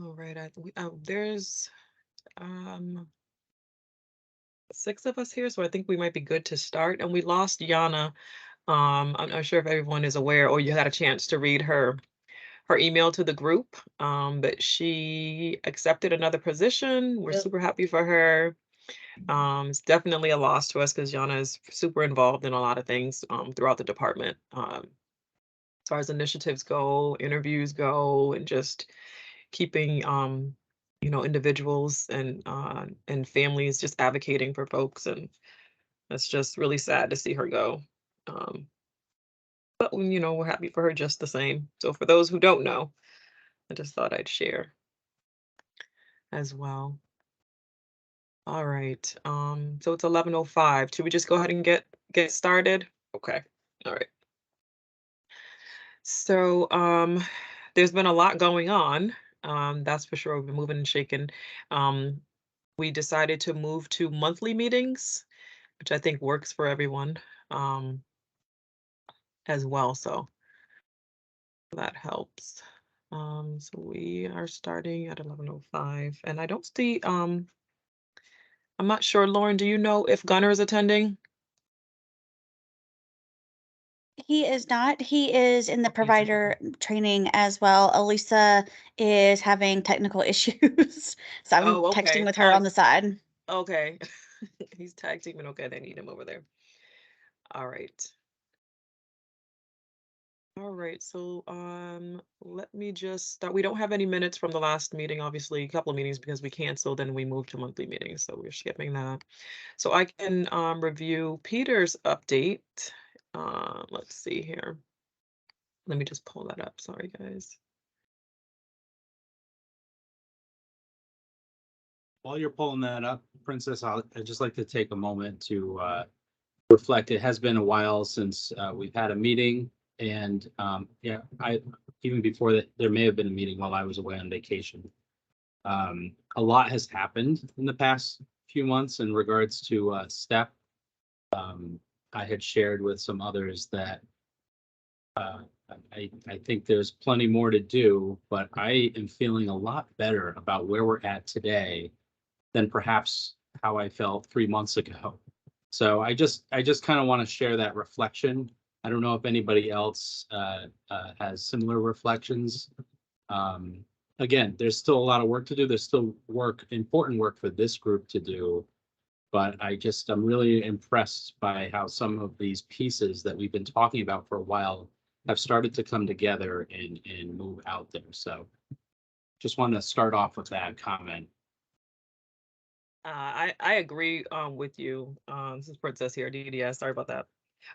All right. There's um 6 of us here, so I think we might be good to start. And we lost Yana. I'm not sure if everyone is aware or you had a chance to read her email to the group. But she accepted another position. We're Yep. super happy for her. It's definitely a loss to us because Yana is super involved in a lot of things throughout the department. As far as initiatives go, interviews go, and just keeping individuals and families just advocating for folks, and it's just really sad to see her go. Um, but we're happy for her just the same. So for those who don't know, I just thought I'd share as well. All right. So it's 11:05. Should we just go ahead and get started? Okay. All right. So there's been a lot going on. That's for sure. We've been moving and shaking. Um, we decided to move to monthly meetings, which I think works for everyone um, as well. So that helps. So we are starting at 11:05, and I don't see. I'm not sure, Lauren. Do you know if Gunnar is attending? He is not. He is in the He's not. provider training as well. Elisa is having technical issues, so I'm Oh, texting okay. with her on the side. Okay. He's tag teaming. Okay, they need him over there. All right. All right, so let me just start. We don't have any minutes from the last meeting, obviously, a couple of meetings because we canceled and we moved to monthly meetings, so we're skipping that. So I can review Peter's update. Let's see here. Let me just pull that up. Sorry, guys. While you're pulling that up, Princess, I'd just like to take a moment to reflect. It has been a while since we've had a meeting, and yeah, I even before that, there may have been a meeting while I was away on vacation. A lot has happened in the past few months in regards to STEP. I had shared with some others that uh, I think there's plenty more to do, but I am feeling a lot better about where we're at today than perhaps how I felt 3 months ago. So I just kind of want to share that reflection. I don't know if anybody else has similar reflections. Um, Again, there's still a lot of work to do. There's still important work for this group to do. But I'm really impressed by how some of these pieces that we've been talking about for a while have started to come together and move out there. So just want to start off with that comment. I agree with you. This is Princess here, DDS. Sorry about that.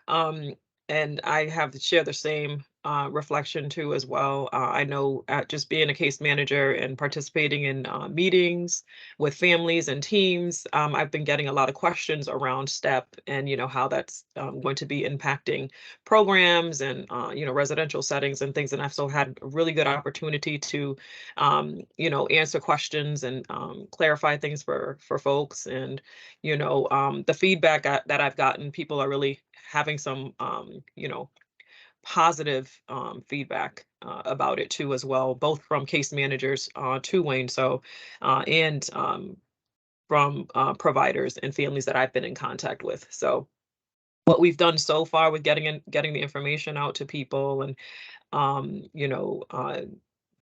Um, and I have to share the same reflection too as well. I know just being a case manager and participating in meetings with families and teams, I've been getting a lot of questions around STEP and how that's going to be impacting programs and residential settings and things. And I've so had a really good opportunity to answer questions and clarify things for folks. And the feedback that I've gotten, people are really having some positive feedback about it too as well, both from case managers to Wayne, so and from providers and families that I've been in contact with. So what we've done so far with getting the information out to people, and um, you know, uh,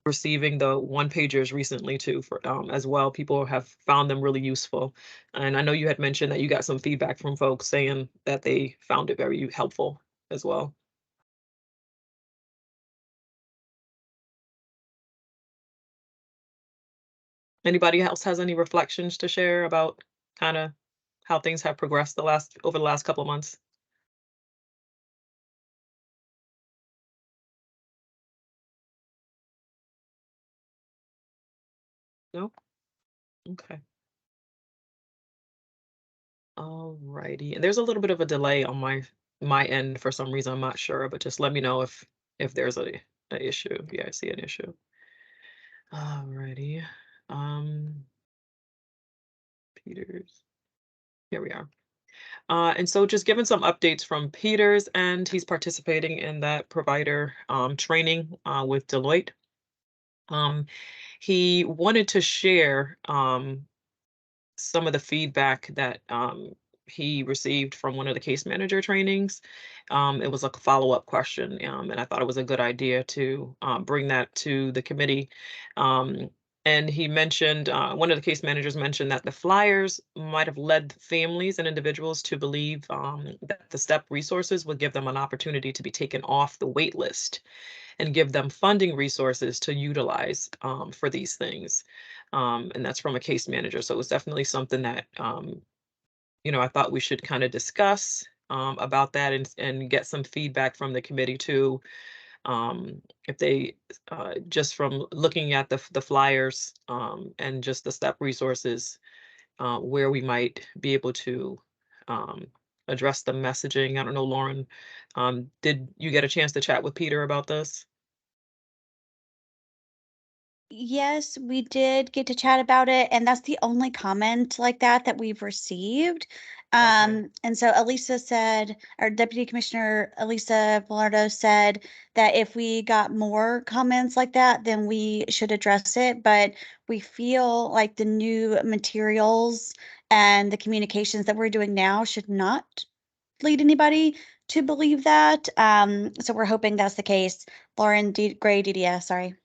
receiving the one pagers recently too for as well. People have found them really useful. And I know you had mentioned that you got some feedback from folks saying that they found it very helpful as well. Anybody else has any reflections to share about kind of how things have progressed over the last couple of months? No? Okay. All righty. And there's a little bit of a delay on my end for some reason. I'm not sure, but just let me know if there's a issue. Yeah, I see an issue. All righty. Um, Peters. Here we are. And so just given some updates from Peters, and he's participating in that provider training with Deloitte. Um, he wanted to share some of the feedback that he received from one of the case manager trainings. It was a follow-up question, and I thought it was a good idea to bring that to the committee. Um, and he mentioned, one of the case managers mentioned that the flyers might have led families and individuals to believe that the STEP resources would give them an opportunity to be taken off the wait list and give them funding resources to utilize for these things. And that's from a case manager. So it was definitely something that, I thought we should kind of discuss about that and get some feedback from the committee too. If they, just from looking at the flyers and just the STEP resources, where we might be able to um, address the messaging. I don't know, Lauren, did you get a chance to chat with Peter about this? Yes, we did get to chat about it, and that's the only comment like that that we've received. Okay. And so Elisa said, our Deputy Commissioner Elisa Velardo said that if we got more comments like that, then we should address it. But we feel like the new materials and the communications that we're doing now should not lead anybody to believe that. So we're hoping that's the case. Lauren Gray, DDS, sorry.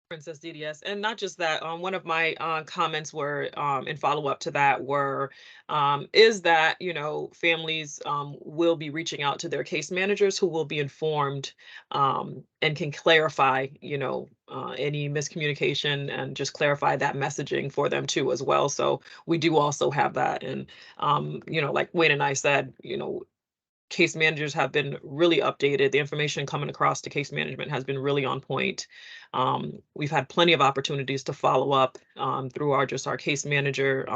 Princess DDS, and not just that. One of my comments were in follow up to that were is that families will be reaching out to their case managers who will be informed and can clarify any miscommunication and just clarify that messaging for them too as well. So we do also have that, and like Wayne and I said, case managers have been really updated. The information coming across to case management has been really on point. We've had plenty of opportunities to follow up through our case manager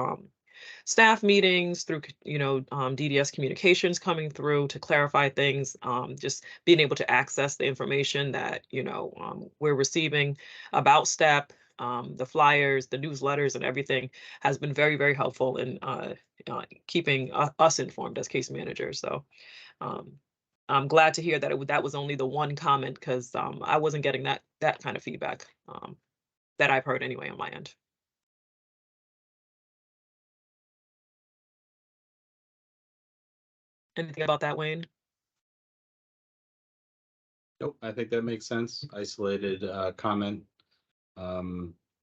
staff meetings, through DDS communications coming through to clarify things. Just being able to access the information that we're receiving about STEP. The flyers, the newsletters, and everything has been very, very helpful in keeping us informed as case managers. So um, I'm glad to hear that that was only the one comment because I wasn't getting that kind of feedback that I've heard anyway on my end. Anything about that, Wayne? Nope, I think that makes sense. Isolated comment.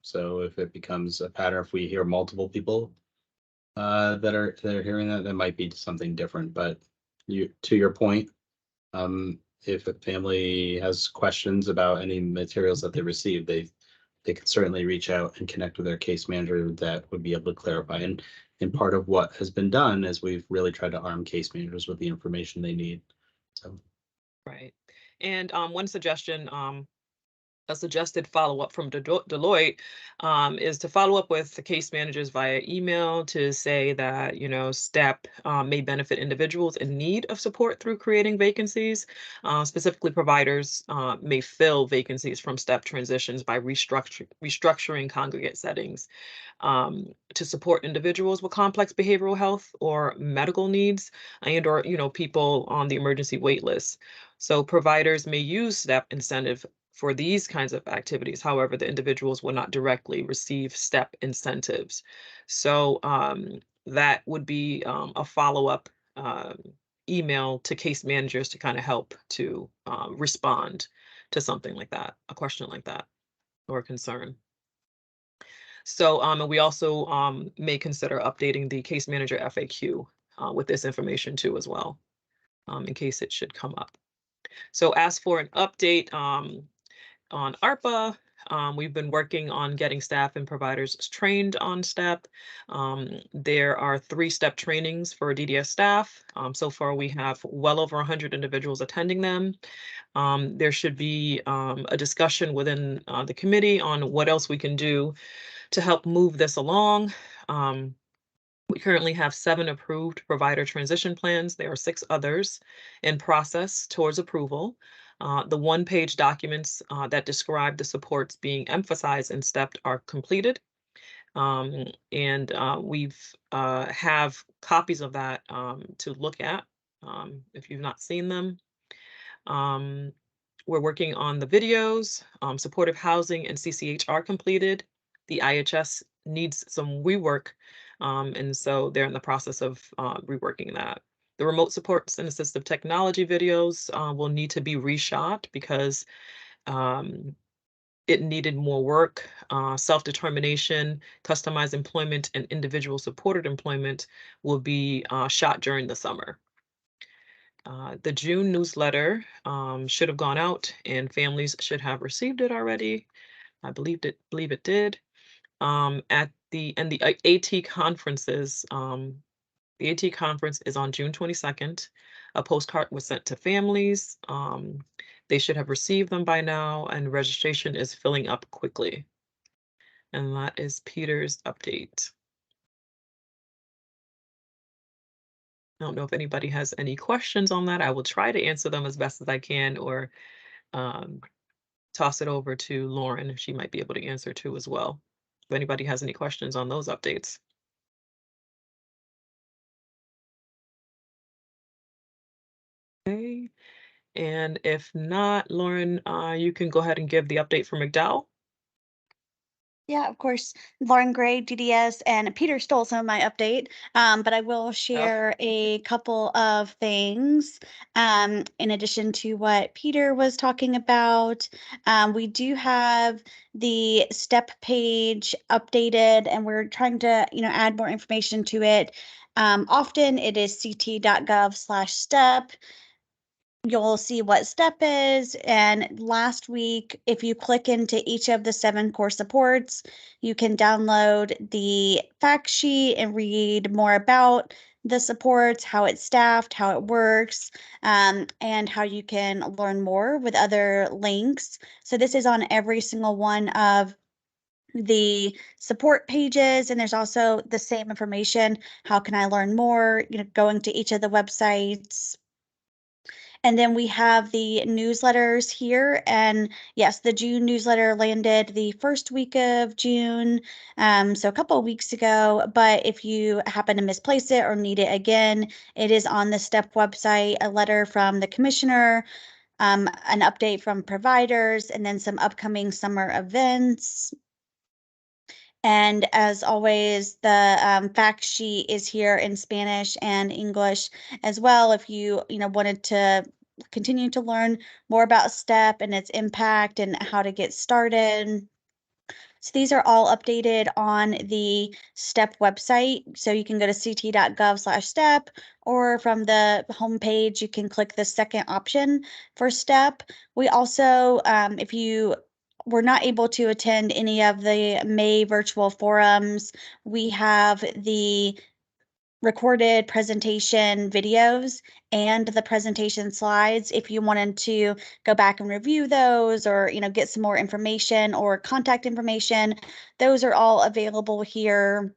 So if it becomes a pattern, if we hear multiple people that are hearing that, that might be something different. But to your point, if a family has questions about any materials that they receive, they can certainly reach out and connect with their case manager that would be able to clarify. And part of what has been done is we've really tried to arm case managers with the information they need. So Right. And one suggestion, a suggested follow-up from Deloitte is to follow up with the case managers via email to say that, STEP may benefit individuals in need of support through creating vacancies. Specifically, providers may fill vacancies from STEP transitions by restructuring congregate settings to support individuals with complex behavioral health or medical needs and or people on the emergency wait list. So providers may use STEP incentive for these kinds of activities. However, the individuals will not directly receive STEP incentives. So that would be a follow-up email to case managers to kind of help to respond to something like that, a question like that, or a concern. So, and we also may consider updating the case manager FAQ with this information too as well, in case it should come up. So as for an update on ARPA, we've been working on getting staff and providers trained on STEP. There are 3 STEP trainings for DDS staff. So far, we have well over 100 individuals attending them. There should be a discussion within the committee on what else we can do to help move this along. We currently have 7 approved provider transition plans. There are 6 others in process towards approval. The one-page documents that describe the supports being emphasized in STEP are completed. And we've have copies of that to look at if you've not seen them. Um, We're working on the videos, supportive housing and CCH are completed. The IHS needs some rework, and so they're in the process of reworking that. The remote supports and assistive technology videos will need to be reshot because um, it needed more work. Self-determination, customized employment, and individual supported employment will be shot during the summer. The June newsletter should have gone out and families should have received it already. I believe it did. At the and the AT conferences, the AT conference is on June 22nd. A postcard was sent to families. They should have received them by now, and registration is filling up quickly. And that is Peter's update. I don't know if anybody has any questions on that. I will try to answer them as best as I can, or um, toss it over to Lauren. She might be able to answer too as well. If anybody has any questions on those updates. Okay. And if not, Lauren, you can go ahead and give the update for McDowell. Yeah, of course. Lauren Gray, DDS, and Peter stole some of my update, but I will share a couple of things in addition to what Peter was talking about. We do have the STEP page updated, and we're trying to, add more information to it. Often it is ct.gov/step. You'll see what STEP is. And last week, if you click into each of the 7 core supports, you can download the fact sheet and read more about the supports, how it's staffed, how it works, and how you can learn more with other links. So this is on every single one of the support pages, and there's also the same information. How can I learn more? Going to each of the websites. And then we have the newsletters here. And yes, the June newsletter landed the first week of June, so a couple of weeks ago. But if you happen to misplace it or need it again, it is on the STEP website, a letter from the commissioner, an update from providers, and then some upcoming summer events. And as always, the fact sheet is here in Spanish and English as well. If you wanted to continue to learn more about STEP and its impact and how to get started. So these are all updated on the STEP website. So you can go to ct.gov/step, or from the homepage, you can click the second option for STEP. We also, if you were not able to attend any of the May virtual forums, we have the recorded presentation videos and the presentation slides. If you wanted to go back and review those, or get some more information or contact information, those are all available here.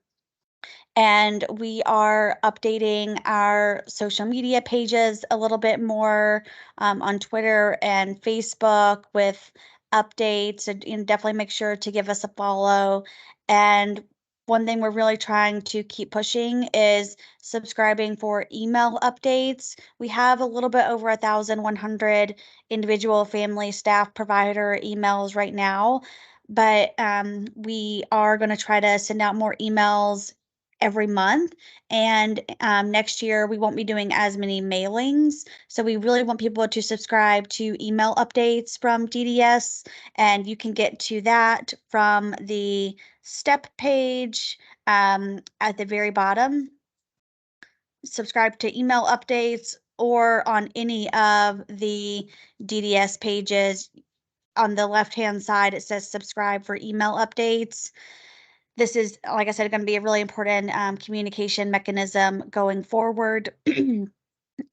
And we are updating our social media pages a little bit more on Twitter and Facebook with updates. So, definitely make sure to give us a follow. And one thing we're really trying to keep pushing is subscribing for email updates. We have a little bit over 1,100 individual, family, staff, provider emails right now, but we are going to try to send out more emails every month. And next year, we won't be doing as many mailings. So we really want people to subscribe to email updates from DDS. And you can get to that from the STEP page at the very bottom. Subscribe to email updates, or on any of the DDS pages. On the left-hand side, it says subscribe for email updates. This is, like I said, going to be a really important communication mechanism going forward.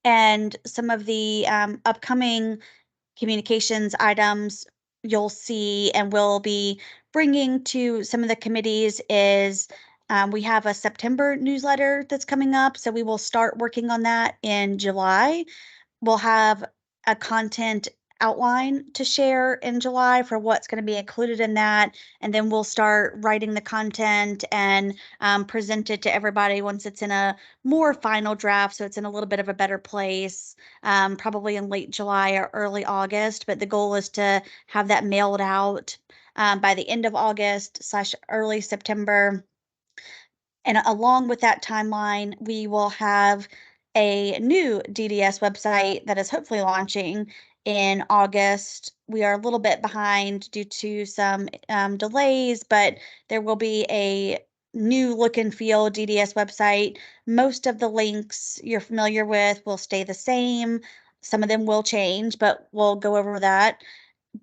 And some of the upcoming communications items you'll see and will be bringing to some of the committees is we have a September newsletter that's coming up. So we will start working on that in July. We'll have a content outline to share in July for what's going to be included in that. And then we'll start writing the content and present it to everybody once it's in a more final draft. So it's in a little bit of a better place, probably in late July or early August. But the goal is to have that mailed out by the end of August/early September. And along with that timeline, we will have a new DDS website that is hopefully launching in August. We are a little bit behind due to some delays, but there will be a new look and feel DDS website. Most of the links you're familiar with will stay the same. Some of them will change, but we'll go over that.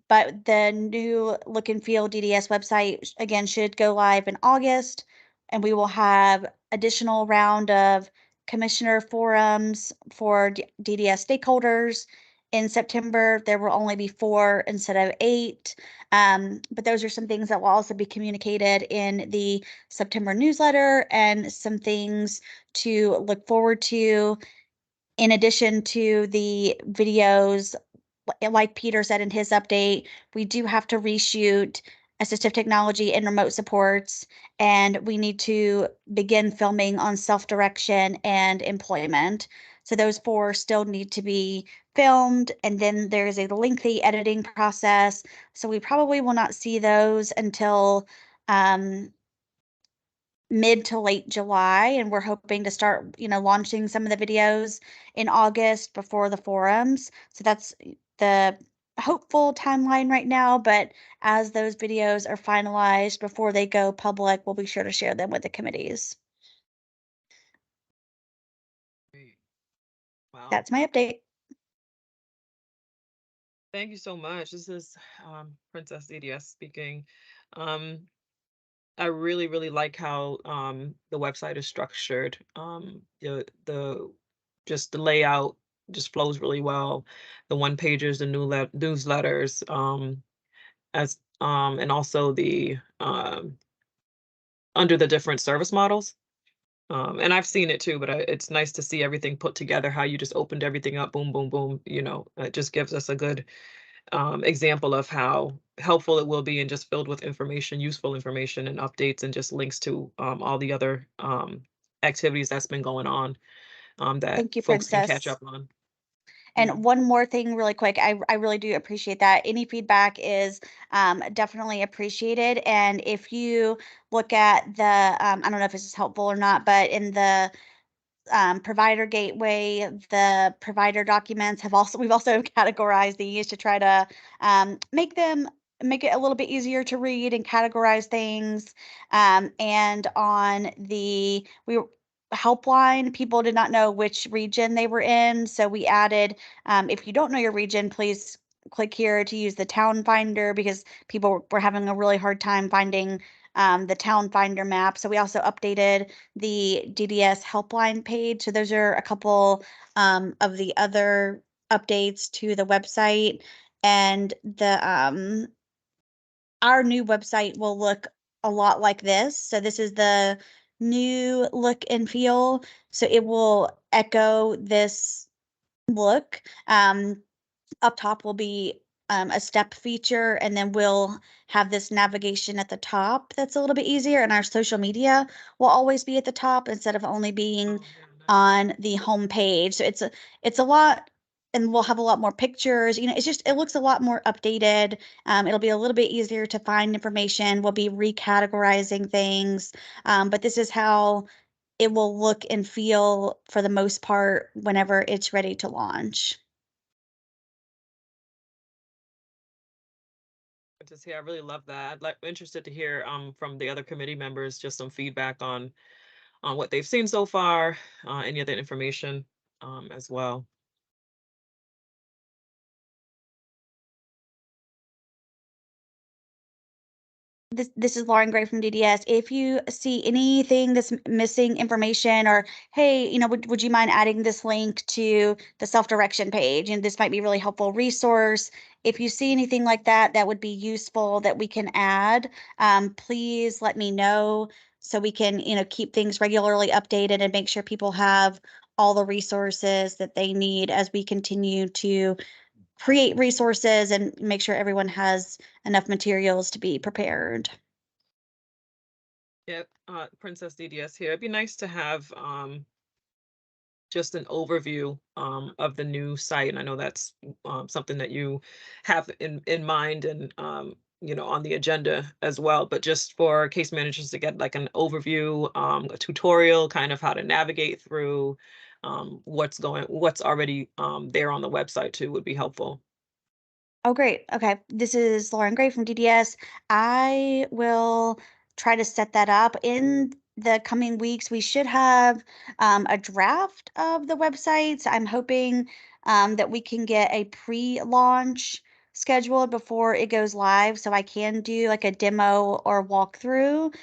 But the new look and feel DDS website again should go live in August, and we will have additional round of commissioner forums for DDS stakeholders in September. There will only be 4 instead of 8. But those are some things that will also be communicated in the September newsletter and some things to look forward to in addition to the videos. Like Peter said in his update, we do have to reshoot assistive technology and remote supports, and we need to begin filming on self-direction and employment. So those 4 still need to be filmed, and then there's a lengthy editing process. So we probably will not see those until mid to late July, and we're hoping to start, launching some of the videos in August before the forums. So that's the hopeful timeline right now, but as those videos are finalized before they go public, we'll be sure to share them with the committees. Great. Wow. That's my update. Thank you so much. This is Princess DDS speaking. Um, I really, really like how the website is structured. The just the layout just flows really well. The one pages, the newsletters, as and also the under the different service models. And I've seen it too, but it's nice to see everything put together. How you just opened everything up, boom, boom, boom. It just gives us a good example of how helpful it will be and just filled with information, useful information and updates and just links to all the other activities that's been going on that Thank you, folks can catch Princess. up on. Yeah. And one more thing really quick, I really do appreciate that. Any feedback is definitely appreciated. And if you look at the, I don't know if this is helpful or not, but in the provider gateway, the provider documents we've also categorized these to try to make it a little bit easier to read and categorize things. And on the helpline, people did not know which region they were in. So we added, if you don't know your region, please click here to use the town finder because people were having a really hard time finding the town finder map. So we also updated the DDS helpline page. So those are a couple of the other updates to the website. And our new website will look a lot like this. So this is the new look and feel. So it will echo this look. Up top will be a step feature, and then we'll have this navigation at the top that's a little bit easier. And our social media will always be at the top instead of only being Oh, yeah, nice. on the home page. So it's a lot, and we'll have a lot more pictures. It looks a lot more updated. It'll be a little bit easier to find information. We'll be recategorizing things, but this is how it will look and feel for the most part whenever it's ready to launch. Good to see. I really love that. Interested to hear from the other committee members just some feedback on what they've seen so far, any other information as well. This is Lauren Gray from DDS. If you see anything that's missing information, or hey, would you mind adding this link to the self-direction page? And this might be a really helpful resource. If you see anything like that, that would be useful that we can add. Please let me know so we can, keep things regularly updated and make sure people have all the resources that they need as we continue to create resources and make sure everyone has enough materials to be prepared. Yeah, Princess DDS here. It'd be nice to have just an overview of the new site. And I know that's something that you have in mind and on the agenda as well. But just for case managers to get like an overview, a tutorial, kind of how to navigate through what's already there on the website too would be helpful. Oh, great. Okay. This is Lauren Gray from DDS. I will try to set that up in the coming weeks. We should have a draft of the websites. I'm hoping that we can get a pre-launch scheduled before it goes live so I can do like a demo or walkthrough.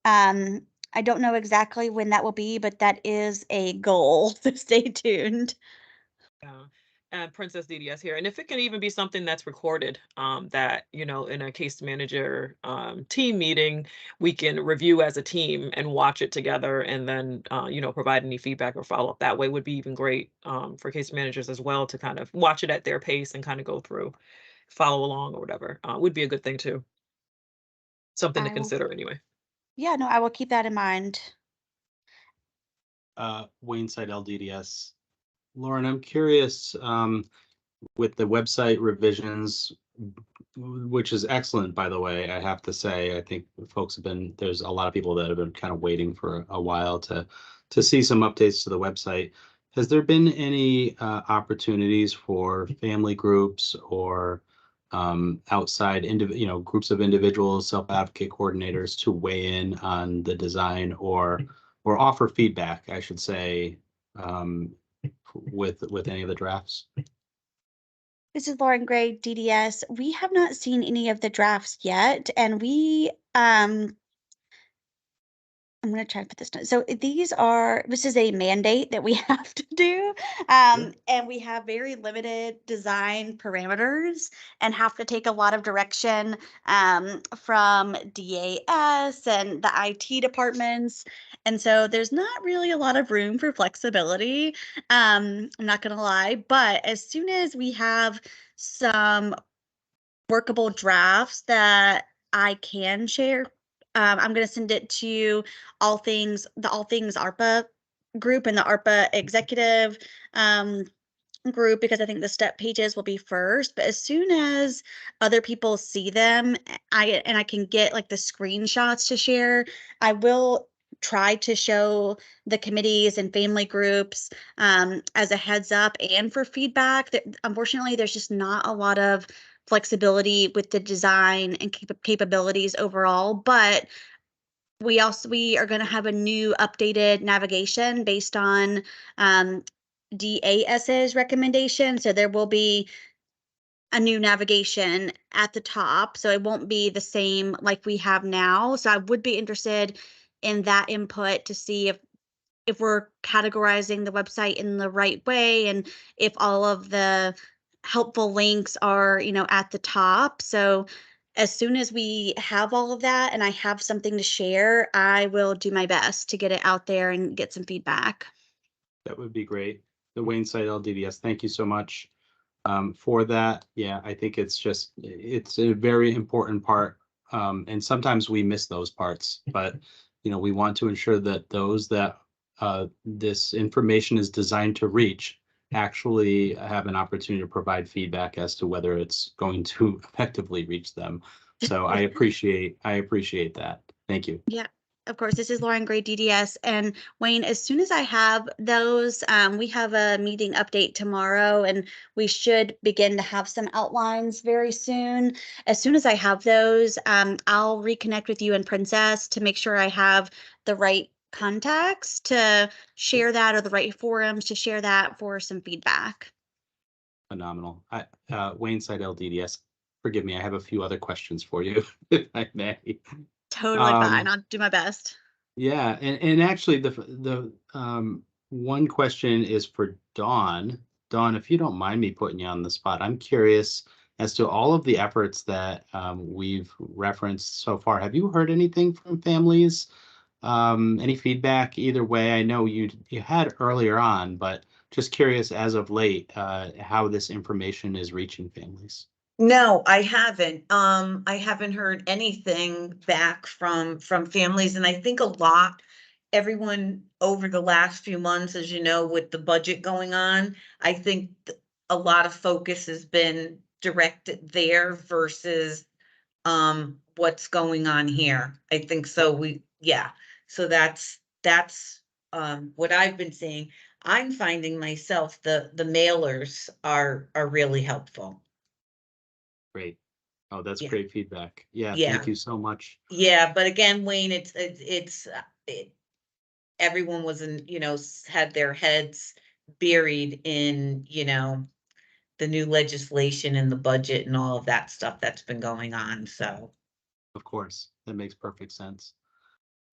I don't know exactly when that will be, but that is a goal. So stay tuned. Yeah. And Princess DDS here. And if it can even be something that's recorded, that, in a case manager team meeting, we can review as a team and watch it together and then, provide any feedback or follow up that way would be even great for case managers as well to kind of watch it at their pace and kind of go through, follow along or whatever. Would be a good thing too. Something to I will, consider anyway. yeah, no, I will keep that in mind. Wayne Side LDDS. Lauren, I'm curious, with the website revisions, which is excellent, by the way, I have to say. I think there's a lot of people that have been kind of waiting for a while to see some updates to the website. Has there been any opportunities for family groups or outside groups of individuals, self-advocate coordinators to weigh in on the design or offer feedback, I should say, with any of the drafts? This is Lauren Gray, DDS. We have not seen any of the drafts yet, and I'm gonna try to put this down. So this is a mandate that we have to do. And we have very limited design parameters and have to take a lot of direction from DAS and the IT departments. And so there's not really a lot of room for flexibility. I'm not gonna lie, but as soon as we have some workable drafts that I can share. I'm going to send it to the All Things ARPA group and the ARPA executive group because I think the step pages will be first. But as soon as other people see them, I can get like the screenshots to share, I will try to show the committees and family groups as a heads up and for feedback. That unfortunately, there's just not a lot of flexibility with the design and capabilities overall, but we are going to have a new updated navigation based on DAS's recommendation. So there will be a new navigation at the top. So it won't be the same like we have now. So I would be interested in that input to see if we're categorizing the website in the right way and if all of the helpful links are, at the top. So as soon as we have all of that and I have something to share, I will do my best to get it out there and get some feedback. That would be great. The Wayne Side LDDS, thank you so much for that. Yeah, I think it's a very important part. And sometimes we miss those parts, but we want to ensure that those that this information is designed to reach actually have an opportunity to provide feedback as to whether it's going to effectively reach them. So I appreciate that. Thank you. Yeah, of course. This is Lauren Gray, DDS. And Wayne, as soon as I have those, we have a meeting update tomorrow, and we should begin to have some outlines very soon. As soon as I have those, I'll reconnect with you and Princess to make sure I have the right contacts to share that or the right forums to share that for some feedback. Phenomenal. Wayne Side LDDS, forgive me, I have a few other questions for you, if I may. Totally fine. I'll do my best. Yeah, and actually the one question is for Dawn. Dawn, if you don't mind me putting you on the spot, I'm curious as to all of the efforts that we've referenced so far. Have you heard anything from families? Any feedback either way? I know you had earlier on, but just curious as of late, how this information is reaching families. No, I haven't. I haven't heard anything back from families, and I think a lot, everyone over the last few months, as you know, with the budget going on, I think a lot of focus has been directed there versus what's going on here. I think so. Yeah. So that's what I've been seeing. I'm finding myself the mailers are really helpful. Great. Oh, that's Yeah. great feedback. Yeah, Yeah. thank you so much. Yeah, but again, Wayne, everyone was in, had their heads buried in, the new legislation and the budget and all of that stuff that's been going on. So, Of course, that makes perfect sense.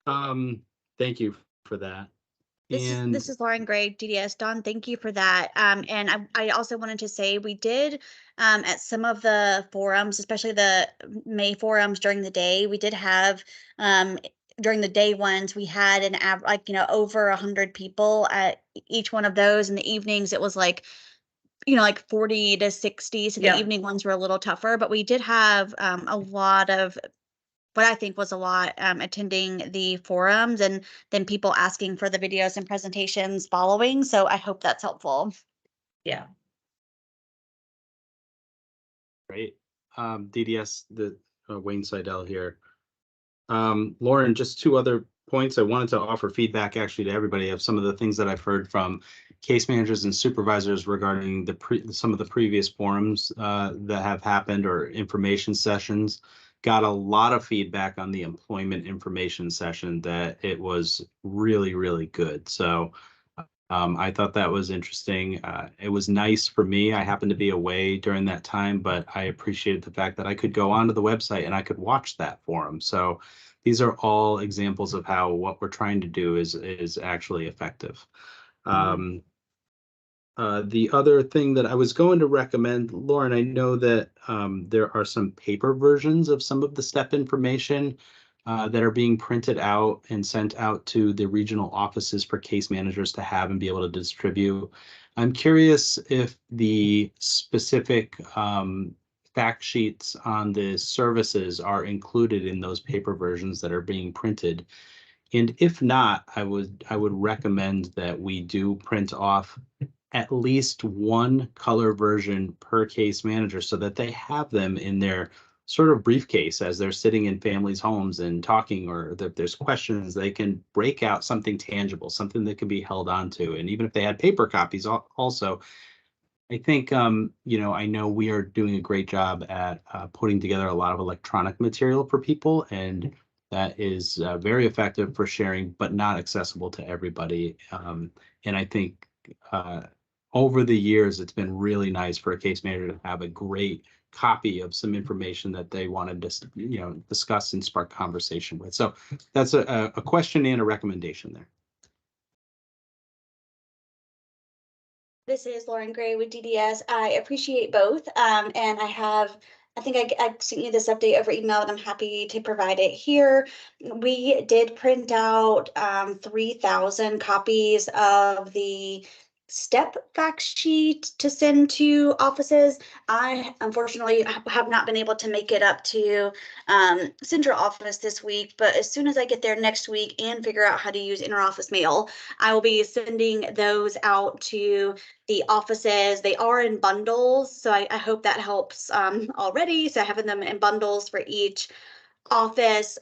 Thank you for that. And This is Lauren Gray, DDS. Don, thank you for that. And I also wanted to say we did at some of the forums, especially the May forums during the day, we did have during the day ones, we had an over 100 people at each one of those. In the evenings, it was like 40 to 60. So the Yeah. evening ones were a little tougher, but we did have a lot of what I think was a lot attending the forums and then people asking for the videos and presentations following. So I hope that's helpful. yeah. great. DDS, the Wayne Seidel here. Lauren, just two other points. I wanted to offer feedback actually to everybody of some of the things that I've heard from case managers and supervisors regarding some of the previous forums that have happened or information sessions. Got a lot of feedback on the employment information session that it was really, really good. So I thought that was interesting. It was nice for me. I happened to be away during that time, but I appreciated the fact that I could go onto the website and I could watch that forum. So these are all examples of how what we're trying to do is actually effective. The other thing that I was going to recommend, Lauren, I know that there are some paper versions of some of the step information that are being printed out and sent out to the regional offices for case managers to have and be able to distribute. I'm curious if the specific fact sheets on the services are included in those paper versions that are being printed. And if not, I would recommend that we do print off at least one color version per case manager so that they have them in their sort of briefcase as they're sitting in families' homes and talking, or if there's questions, they can break out something tangible, something that can be held on to. And even if they had paper copies also, I think, I know we are doing a great job at putting together a lot of electronic material for people, and that is very effective for sharing, but not accessible to everybody. And I think over the years, it's been really nice for a case manager to have a great copy of some information that they wanted to, discuss and spark conversation with. So that's a question and a recommendation there. This is Lauren Gray with DDS. I appreciate both. And I think I sent you this update over email, and I'm happy to provide it here. We did print out 3,000 copies of the step fact sheet to send to offices. I unfortunately have not been able to make it up to central office this week, but as soon as I get there next week and figure out how to use interoffice mail, I will be sending those out to the offices. They are in bundles, so I hope that helps already. So having them in bundles for each office.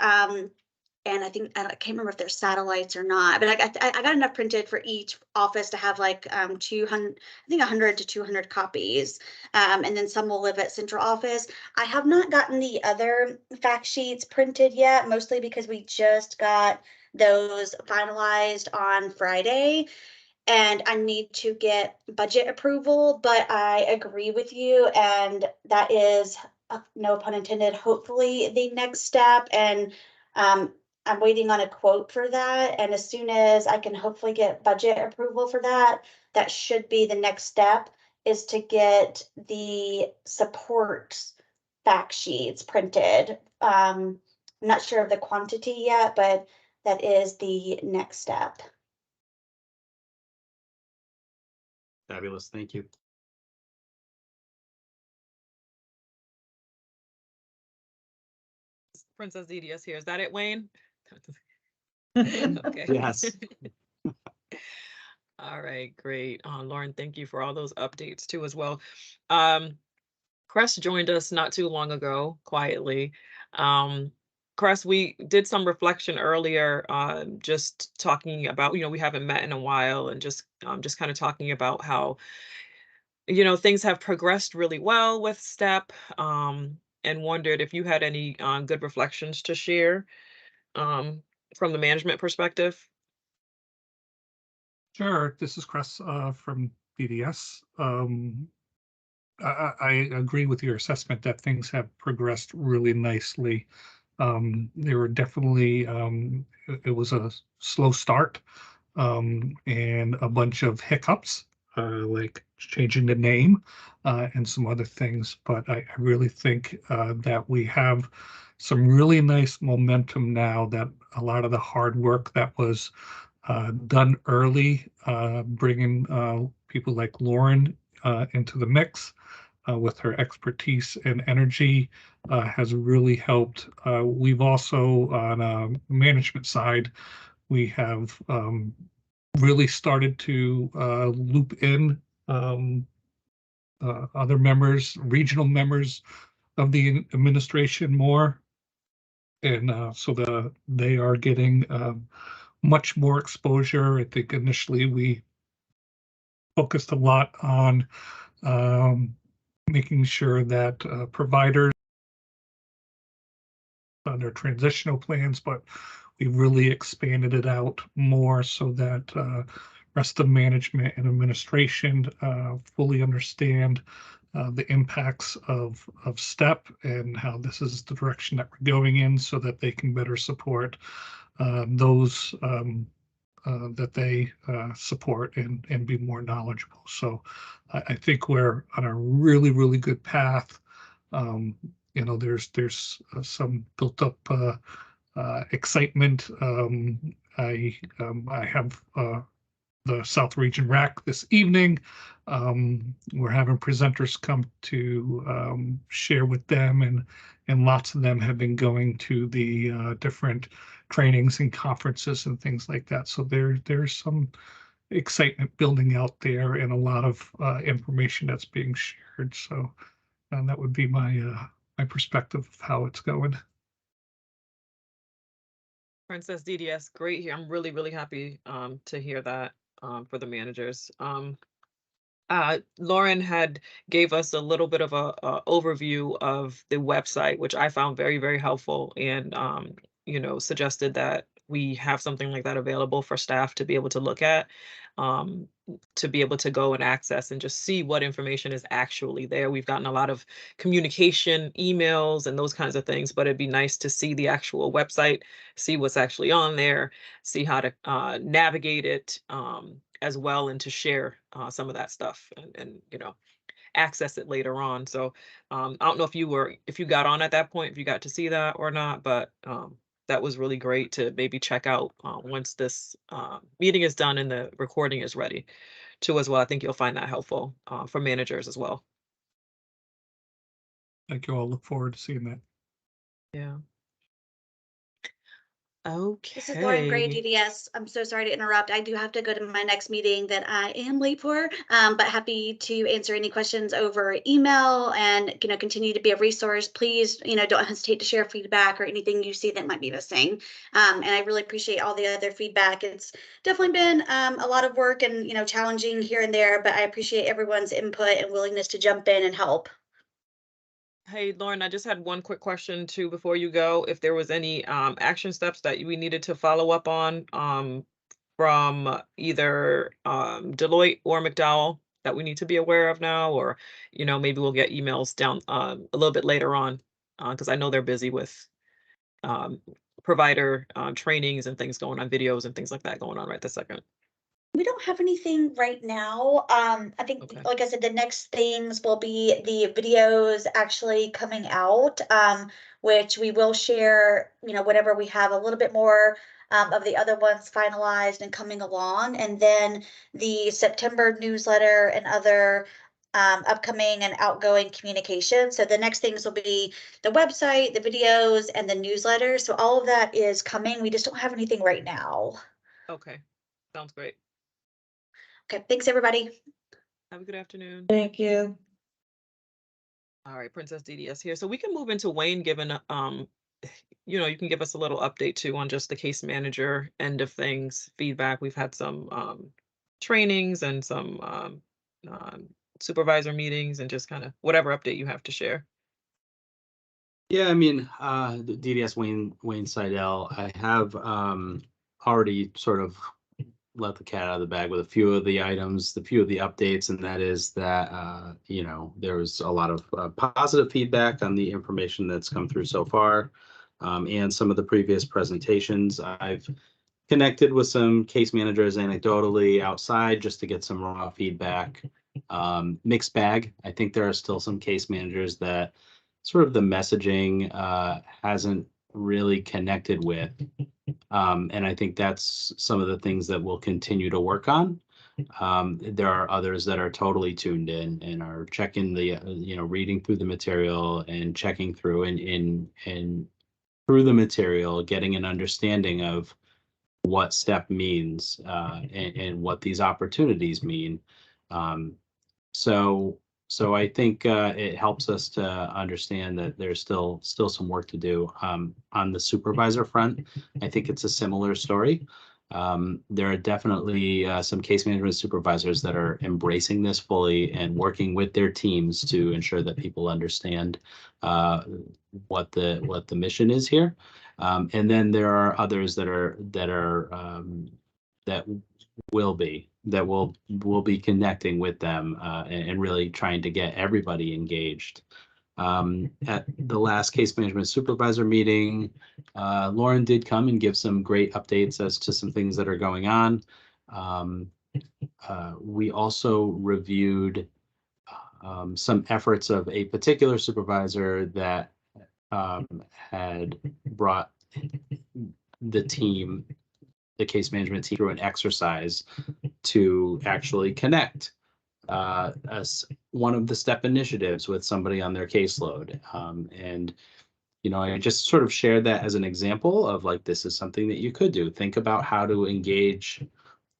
And I can't remember if there's satellites or not, but I got enough printed for each office to have like 200, I think 100 to 200 copies. And then some will live at central office. I have not gotten the other fact sheets printed yet, mostly because we just got those finalized on Friday. And I need to get budget approval, but I agree with you, and that is, no pun intended, hopefully the next step. And I'm waiting on a quote for that, and as soon as I can hopefully get budget approval for that, that should be the next step, is to get the support fact sheets printed. I'm not sure of the quantity yet, but that is the next step. Fabulous. Thank you. Princess DDS here. Is that it, Wayne? Okay. Okay. Yes. All right, great. Lauren, thank you for all those updates too as well. Cress joined us not too long ago, quietly. Cress, we did some reflection earlier, just talking about, we haven't met in a while, and just kind of talking about how, things have progressed really well with STEP, and wondered if you had any good reflections to share um, from the management perspective. Sure, this is Chris from DDS. I agree with your assessment that things have progressed really nicely. There were definitely, it was a slow start and a bunch of hiccups, like changing the name and some other things. But I really think that we have some really nice momentum now, that a lot of the hard work that was done early, bringing people like Lauren into the mix with her expertise and energy has really helped. We've also, on a management side, we have really started to loop in other members, regional members of the administration more. And so they are getting much more exposure. I think initially we focused a lot on making sure that providers under transitional plans, but we've really expanded it out more so that rest of management and administration fully understand the impacts of STEP and how this is the direction that we're going in, so that they can better support those that they support and be more knowledgeable. So I think we're on a really, really good path. There's some built up excitement. I have the South Region RAC this evening. We're having presenters come to share with them, and lots of them have been going to the different trainings and conferences and things like that. So there's some excitement building out there, and a lot of information that's being shared. So that would be my perspective of how it's going. Princess DDS, great here. I'm really, really happy to hear that for the managers. Lauren had gave us a little bit of a overview of the website, which I found very, very helpful, and suggested that we have something like that available for staff to be able to look at, um, to be able to go and access and just see what information is actually there. We've gotten a lot of communication, emails, and those kinds of things, but it'd be nice to see the actual website, see what's actually on there, see how to navigate it, as well, and to share some of that stuff, and access it later on. So I don't know if you got on at that point, if you got to see that or not, but that was really great to maybe check out once this meeting is done and the recording is ready too as well. I think you'll find that helpful for managers as well. Thank you all. Look forward to seeing that. Yeah. This is Lauren Gray, Okay. DDS. I'm so sorry to interrupt. I do have to go to my next meeting that I am late for, but happy to answer any questions over email and, continue to be a resource. Please, don't hesitate to share feedback or anything you see that might be missing. And I really appreciate all the other feedback. It's definitely been a lot of work and, challenging here and there, but I appreciate everyone's input and willingness to jump in and help. Hey, Lauren, I just had one quick question too before you go. If there was any action steps that we needed to follow up on from either Deloitte or McDowell that we need to be aware of now, or maybe we'll get emails down a little bit later on, because I know they're busy with um, provider trainings and things going on, videos and things like that going on right this second. We don't have anything right now. I think, Okay. like I said, the next things will be the videos actually coming out, which we will share, whatever we have a little bit more of the other ones finalized and coming along. And then the September newsletter and other upcoming and outgoing communication. So the next things will be the website, the videos, and the newsletter. So all of that is coming. We just don't have anything right now. Okay. Sounds great. Okay, thanks, everybody. Have a good afternoon. Thank you. All right, Princess DDS here. So we can move into Wayne, given you can give us a little update too on just the case manager end of things, feedback. We've had some trainings and some um, supervisor meetings and just kind of whatever update you have to share. Yeah, I mean, the DDS Wayne Seidel, I have already sort of let the cat out of the bag with a few of the items, the few of the updates, and that is that there was a lot of positive feedback on the information that's come through so far, and some of the previous presentations. I've connected with some case managers anecdotally outside just to get some raw feedback. Mixed bag. I think there are still some case managers that sort of the messaging hasn't really connected with. And I think that's some of the things that we'll continue to work on. There are others that are totally tuned in and are checking the, reading through the material and checking through and through the material, getting an understanding of what STEP means and what these opportunities mean. Um, so so I think it helps us to understand that there's still some work to do. On the supervisor front, I think it's a similar story. There are definitely some case management supervisors that are embracing this fully and working with their teams to ensure that people understand what the mission is here. And then there are others that will be connecting with them and really trying to get everybody engaged. At the last case management supervisor meeting, Lauren did come and give some great updates as to some things that are going on. We also reviewed some efforts of a particular supervisor that had brought the team, the case management team, through an exercise to actually connect as one of the STEP initiatives with somebody on their caseload. And I just sort of shared that as an example of like, this is something that you could do. Think about how to engage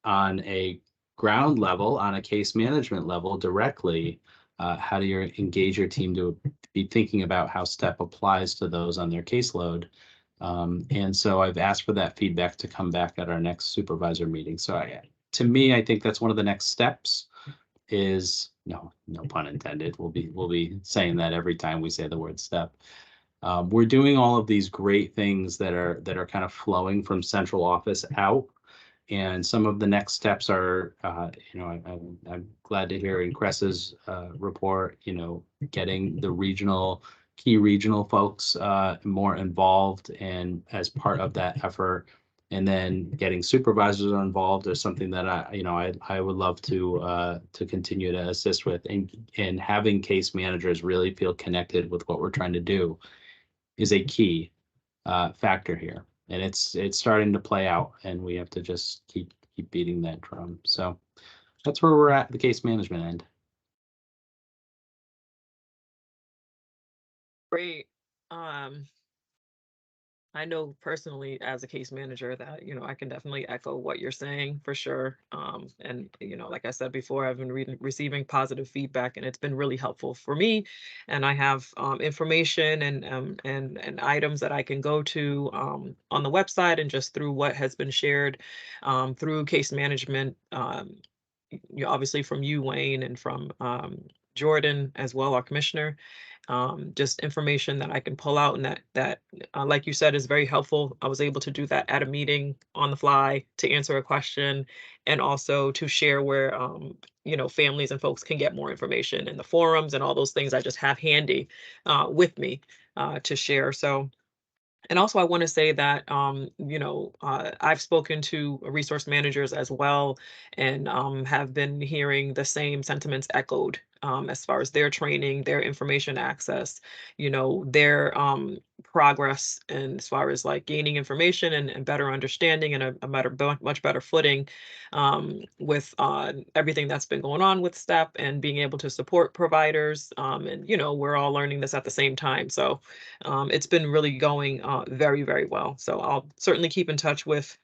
on a ground level, on a case management level directly. How do you engage your team to be thinking about how STEP applies to those on their caseload? And so I've asked for that feedback to come back at our next supervisor meeting. So to me, I think that's one of the next steps is, no pun intended. We'll be saying that every time we say the word STEP. We're doing all of these great things that are kind of flowing from central office out. And some of the next steps are, I'm glad to hear in Cress's report, getting the key regional folks more involved and as part of that effort, and then getting supervisors involved is something that I would love to continue to assist with, and having case managers really feel connected with what we're trying to do is a key factor here. And it's starting to play out, and we have to just keep beating that drum. So that's where we're at the case management end. Great. I know personally as a case manager that, I can definitely echo what you're saying for sure. And, like I said before, I've been receiving positive feedback and it's been really helpful for me. And I have information and items that I can go to on the website and just through what has been shared through case management, obviously from you, Wayne, and from Jordan as well, our commissioner. Just information that I can pull out and that like you said is very helpful. I was able to do that at a meeting on the fly to answer a question and also to share where families and folks can get more information in the forums and all those things I just have handy with me to share. So And also, I want to say that, I've spoken to resource managers as well, and have been hearing the same sentiments echoed, as far as their training, their information access, their progress, and as far as like gaining information and better understanding and much better footing, with everything that's been going on with STEP and being able to support providers. And, we're all learning this at the same time. So, it's been really going very, very well. So I'll certainly keep in touch with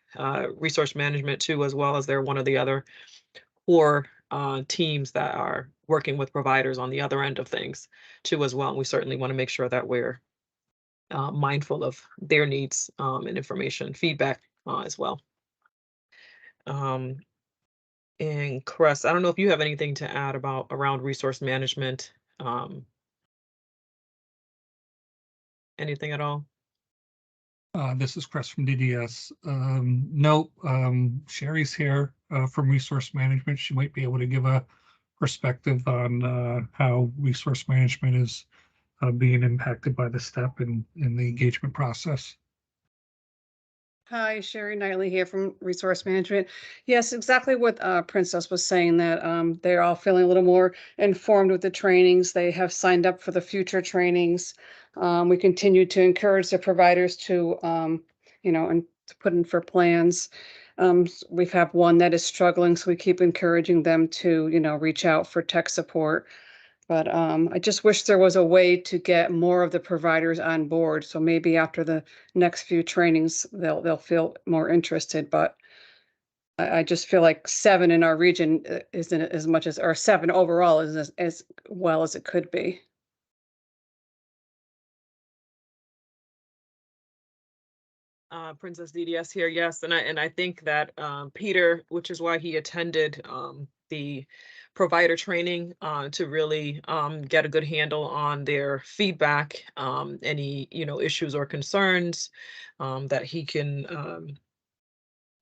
resource management too, as well as they're one of the other core teams that are working with providers on the other end of things too, as well. And we certainly want to make sure that we're mindful of their needs and information feedback as well. Um, and Cress, I don't know if you have anything to add about around resource management. Anything at all? This is Chris from DDS. No, Sherry's here from Resource Management. She might be able to give a perspective on how resource management is being impacted by the STEP in the engagement process. Hi, Sherry Knightley here from Resource Management. Yes, exactly what Princess was saying, that they're all feeling a little more informed with the trainings. They have signed up for the future trainings. We continue to encourage the providers to, and to put in for plans. We have one that is struggling, so we keep encouraging them to, reach out for tech support. But I just wish there was a way to get more of the providers on board. So maybe after the next few trainings, they'll feel more interested. But I just feel like 7 in our region isn't as much as, or 7 overall is as well as it could be. Princess DDS here, yes, and I think that Peter, which is why he attended the provider training to really get a good handle on their feedback, any issues or concerns that he can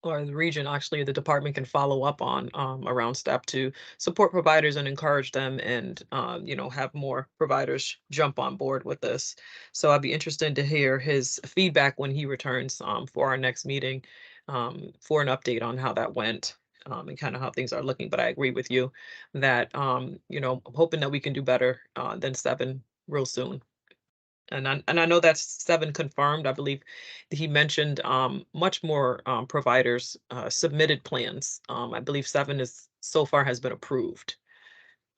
or the region, actually, the department can follow up on around STEP to support providers and encourage them, and have more providers jump on board with this. So I'd be interested to hear his feedback when he returns for our next meeting, for an update on how that went, and kind of how things are looking. But I agree with you that I'm hoping that we can do better than 7 real soon. And I know that's 7 confirmed. I believe that he mentioned much more providers submitted plans. I believe 7 is so far has been approved.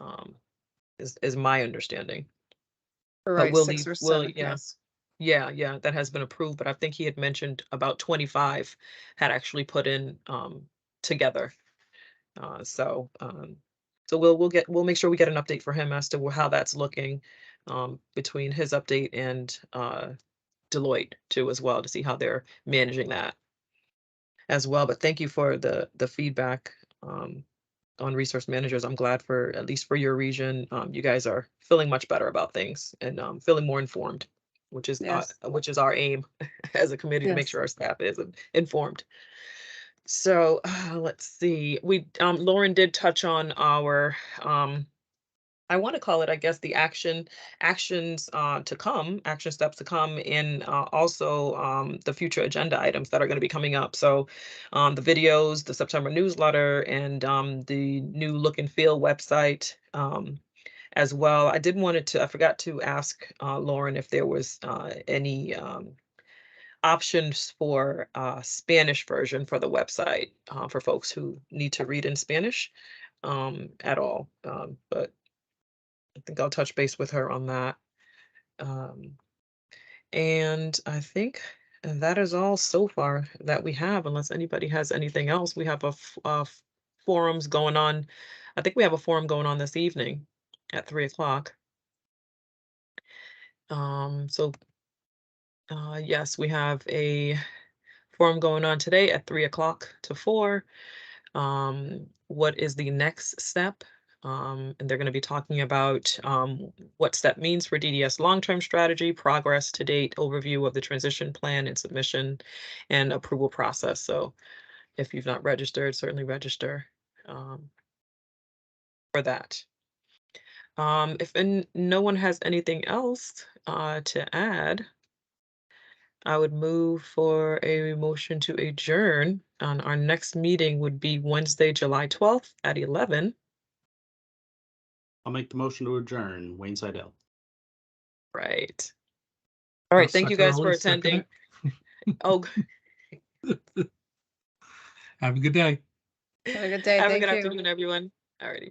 Um, is my understanding. But Right, will 6 the or will 7, yeah. yes. Yeah, that has been approved, but I think he had mentioned about 25 had actually put in together. So we'll make sure we get an update for him as to how that's looking, between his update and Deloitte too, as well, to see how they're managing that as well. But thank you for the feedback on resource managers. I'm glad, for at least for your region, you guys are feeling much better about things and feeling more informed, Yes, which is our aim as a committee, to make yes. sure our staff is informed. So let's see. Lauren did touch on our I want to call it, I guess, the actions to come, action steps to come, in also the future agenda items that are going to be coming up. So the videos, the September newsletter, and the new look and feel website, as well. I forgot to ask Lauren if there was any options for Spanish version for the website, for folks who need to read in Spanish at all. But I think I'll touch base with her on that. Um, and I think that is all so far that we have, unless anybody has anything else. We have forums going on. I think we have a forum going on this evening at 3 o'clock. So yes, we have a forum going on today at 3 o'clock to 4. What is the next step? And they're going to be talking about what STEP means for DDS long-term strategy, progress to date, overview of the transition plan and submission and approval process. So if you've not registered, certainly register for that. If no one has anything else to add, I would move for a motion to adjourn. And our next meeting would be Wednesday, July 12th at 11. I'll make the motion to adjourn. Wayne Seidel. Right. All right. Thank you guys for Second attending. Oh, Have a good day. Have a good day. have a Thank good you. afternoon, everyone. All righty.